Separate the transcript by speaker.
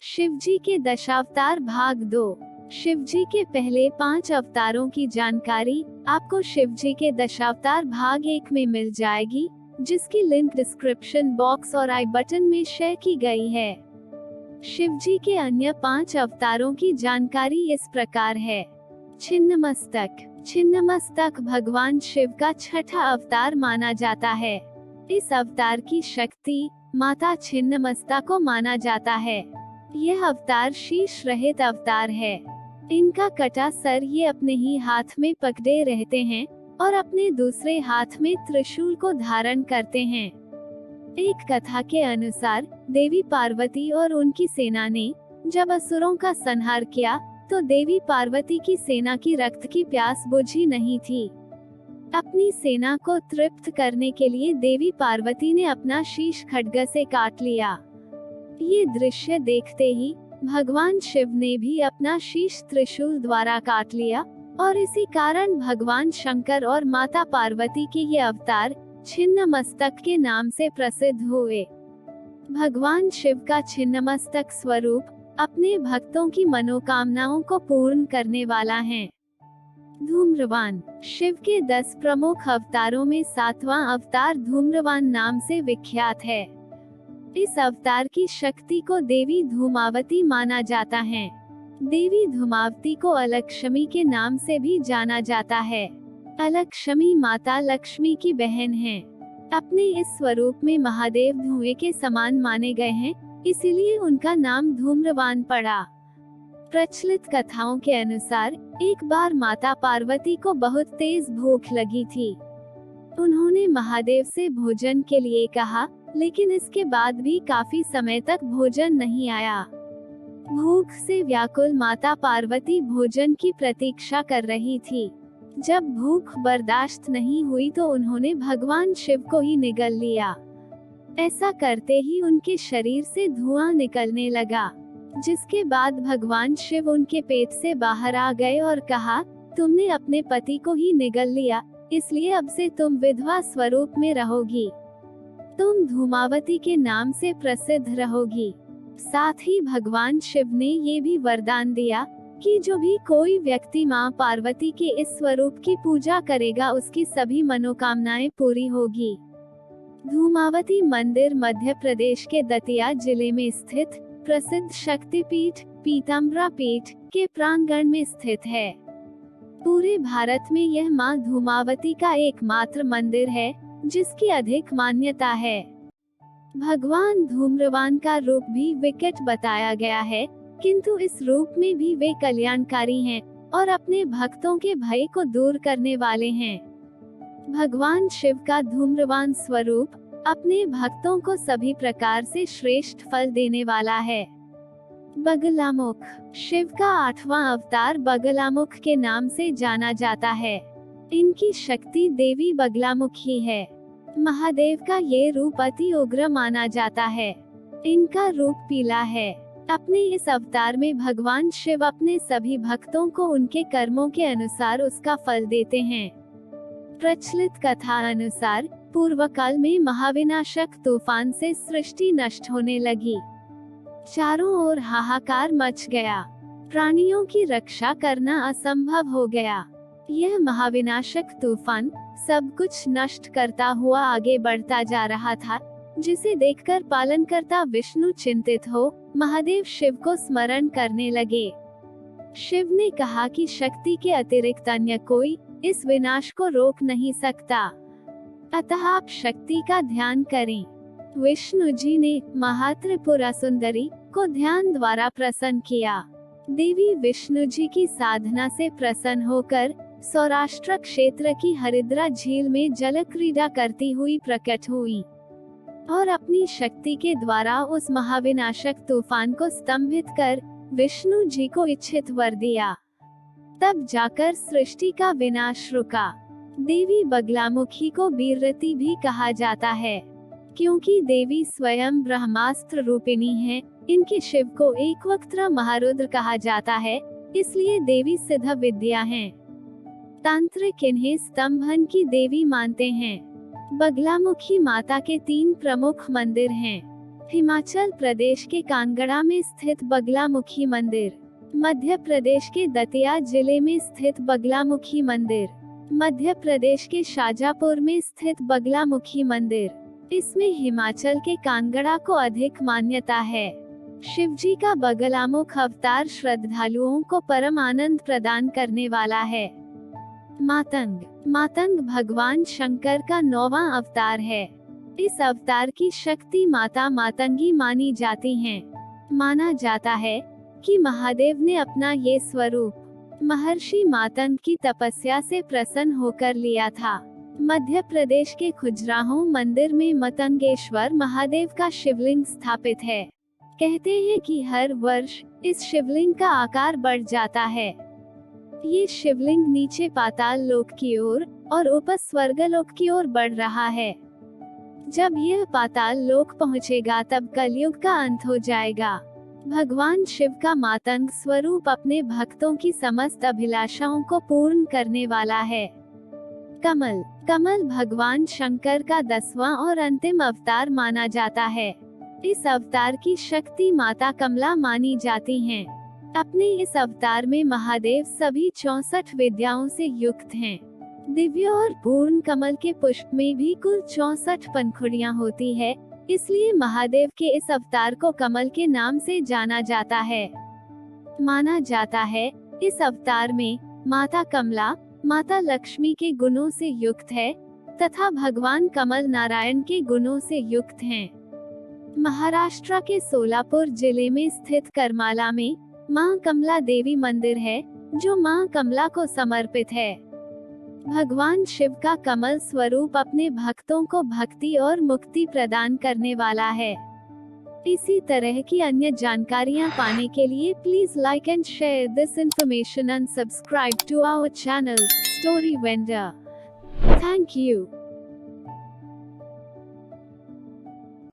Speaker 1: शिवजी के दशावतार भाग 2। शिवजी के पहले 5 अवतारों की जानकारी आपको शिवजी के दशावतार भाग 1 में मिल जाएगी, जिसकी लिंक डिस्क्रिप्शन बॉक्स और आई बटन में शेयर की गई है। शिवजी के अन्य 5 अवतारों की जानकारी इस प्रकार है। छिन्नमस्तक। छिन्नमस्तक भगवान शिव का छठा अवतार माना जाता है। इस अवतार की शक्ति माता छिन्नमस्ता को माना जाता है। यह अवतार शीश रहित अवतार है। इनका कटा सर ये अपने ही हाथ में पकड़े रहते हैं और अपने दूसरे हाथ में त्रिशूल को धारण करते हैं। एक कथा के अनुसार देवी पार्वती और उनकी सेना ने जब असुरों का संहार किया तो देवी पार्वती की सेना की रक्त की प्यास बुझी नहीं थी। अपनी सेना को तृप्त करने के लिए देवी पार्वती ने अपना शीश खड्ग से काट लिया। ये दृश्य देखते ही भगवान शिव ने भी अपना शीश त्रिशूल द्वारा काट लिया और इसी कारण भगवान शंकर और माता पार्वती के ये अवतार छिन्नमस्तक के नाम से प्रसिद्ध हुए। भगवान शिव का छिन्नमस्तक स्वरूप अपने भक्तों की मनोकामनाओं को पूर्ण करने वाला है। धूम्रवान। शिव के 10 प्रमुख अवतारों में 7वां अवतार धूम्रवान नाम से विख्यात है। इस अवतार की शक्ति को देवी धूमावती माना जाता है। देवी धूमावती को अलक्ष्मी के नाम से भी जाना जाता है। अलक्ष्मी माता लक्ष्मी की बहन है। अपने इस स्वरूप में महादेव धुएं के समान माने गए हैं, इसीलिए उनका नाम धूम्रवान पड़ा। प्रचलित कथाओं के अनुसार एक बार माता पार्वती को बहुत तेज भूख लगी थी। उन्होंने महादेव से भोजन के लिए कहा, लेकिन इसके बाद भी काफी समय तक भोजन नहीं आया। भूख से व्याकुल माता पार्वती भोजन की प्रतीक्षा कर रही थी। जब भूख बर्दाश्त नहीं हुई तो उन्होंने भगवान शिव को ही निगल लिया। ऐसा करते ही उनके शरीर से धुआं निकलने लगा, जिसके बाद भगवान शिव उनके पेट से बाहर आ गए और कहा, तुमने अपने पति को ही निगल लिया, इसलिए अब से तुम विधवा स्वरूप में रहोगी। तुम धूमावती के नाम से प्रसिद्ध रहोगी। साथ ही भगवान शिव ने ये भी वरदान दिया कि जो भी कोई व्यक्ति मां पार्वती के इस स्वरूप की पूजा करेगा उसकी सभी मनोकामनाएं पूरी होगी। धूमावती मंदिर मध्य प्रदेश के दतिया जिले में स्थित प्रसिद्ध शक्तिपीठ पीताम्बरा पीठ के प्रांगण में स्थित है। पूरे भारत में यह मां धूमावती का एकमात्र मंदिर है जिसकी अधिक मान्यता है। भगवान धूम्रवान का रूप भी विकट बताया गया है, किंतु इस रूप में भी वे कल्याणकारी हैं और अपने भक्तों के भय को दूर करने वाले हैं। भगवान शिव का धूम्रवान स्वरूप अपने भक्तों को सभी प्रकार से श्रेष्ठ फल देने वाला है। बगलामुख। शिव का 8वां अवतार बगलामुख के नाम से जाना जाता है। इनकी शक्ति देवी बगलामुखी है। महादेव का ये रूप अति उग्र माना जाता है। इनका रूप पीला है। अपने इस अवतार में भगवान शिव अपने सभी भक्तों को उनके कर्मों के अनुसार उसका फल देते हैं। प्रचलित कथा अनुसार पूर्व काल में महाविनाशक तूफान से सृष्टि नष्ट होने लगी। चारों ओर हाहाकार मच गया। प्राणियों की रक्षा करना असंभव हो गया। यह महाविनाशक तूफान सब कुछ नष्ट करता हुआ आगे बढ़ता जा रहा था, जिसे देखकर पालनकर्ता विष्णु चिंतित हो महादेव शिव को स्मरण करने लगे। शिव ने कहा कि शक्ति के अतिरिक्त अन्य कोई इस विनाश को रोक नहीं सकता, अतः आप शक्ति का ध्यान करें। विष्णु जी ने महात्रिपुरा सुंदरी को ध्यान द्वारा प्रसन्न किया। देवी विष्णु जी की साधना से प्रसन्न होकर सौराष्ट्र क्षेत्र की हरिद्रा झील में जल क्रीड़ा करती हुई प्रकट हुई और अपनी शक्ति के द्वारा उस महाविनाशक तूफान को स्तंभित कर विष्णु जी को इच्छित वर दिया। तब जाकर सृष्टि का विनाश रुका। देवी बगलामुखी को बीररती भी कहा जाता है, क्योंकि देवी स्वयं ब्रह्मास्त्र रूपिणी है। इनके शिव को एकवक्त्र महारुद्र कहा जाता है, इसलिए देवी सिद्ध विद्या हैं। तांत्रिक इन्हें स्तंभन की देवी मानते हैं। बगलामुखी माता के 3 प्रमुख मंदिर हैं। हिमाचल प्रदेश के कांगड़ा में स्थित बगलामुखी मंदिर। मध्य प्रदेश के दतिया जिले में स्थित बगलामुखी मंदिर। मध्य प्रदेश के शाजापुर में स्थित बगलामुखी मंदिर। इसमें हिमाचल के कांगड़ा को अधिक मान्यता है। शिवजी का बगलामुख अवतार श्रद्धालुओं को परम आनंद प्रदान करने वाला है। मातंग भगवान शंकर का 9वां अवतार है। इस अवतार की शक्ति माता मातंगी मानी जाती हैं। माना जाता है कि महादेव ने अपना ये स्वरूप महर्षि मातंग की तपस्या से प्रसन्न होकर लिया था। मध्य प्रदेश के खजुराहो मंदिर में मतंगेश्वर महादेव का शिवलिंग स्थापित है। कहते हैं कि हर वर्ष इस शिवलिंग का आकार बढ़ जाता है। ये शिवलिंग नीचे पाताल लोक की ओर और ऊपर स्वर्गलोक की ओर बढ़ रहा है। जब यह पाताल लोक पहुंचेगा तब कलयुग का अंत हो जाएगा। भगवान शिव का मातंग स्वरूप अपने भक्तों की समस्त अभिलाषाओं को पूर्ण करने वाला है। कमल भगवान शंकर का 10वां और अंतिम अवतार माना जाता है। इस अवतार की शक्ति माता कमला मानी जाती हैं। अपने इस अवतार में महादेव सभी 64 विद्याओं से युक्त हैं। दिव्य और पूर्ण कमल के पुष्प में भी कुल 64 पंखुड़ियां होती है, इसलिए महादेव के इस अवतार को कमल के नाम से जाना जाता है। माना जाता है इस अवतार में माता कमला माता लक्ष्मी के गुणों से युक्त है तथा भगवान कमल नारायण के गुणों से युक्त हैं। महाराष्ट्र के सोलापुर जिले में स्थित करमाला में मां कमला देवी मंदिर है, जो मां कमला को समर्पित है। भगवान शिव का कमल स्वरूप अपने भक्तों को भक्ति और मुक्ति प्रदान करने वाला है। इसी तरह की अन्य जानकारियां पाने के लिए please like and share this information and subscribe to our channel story vendor. Thank you.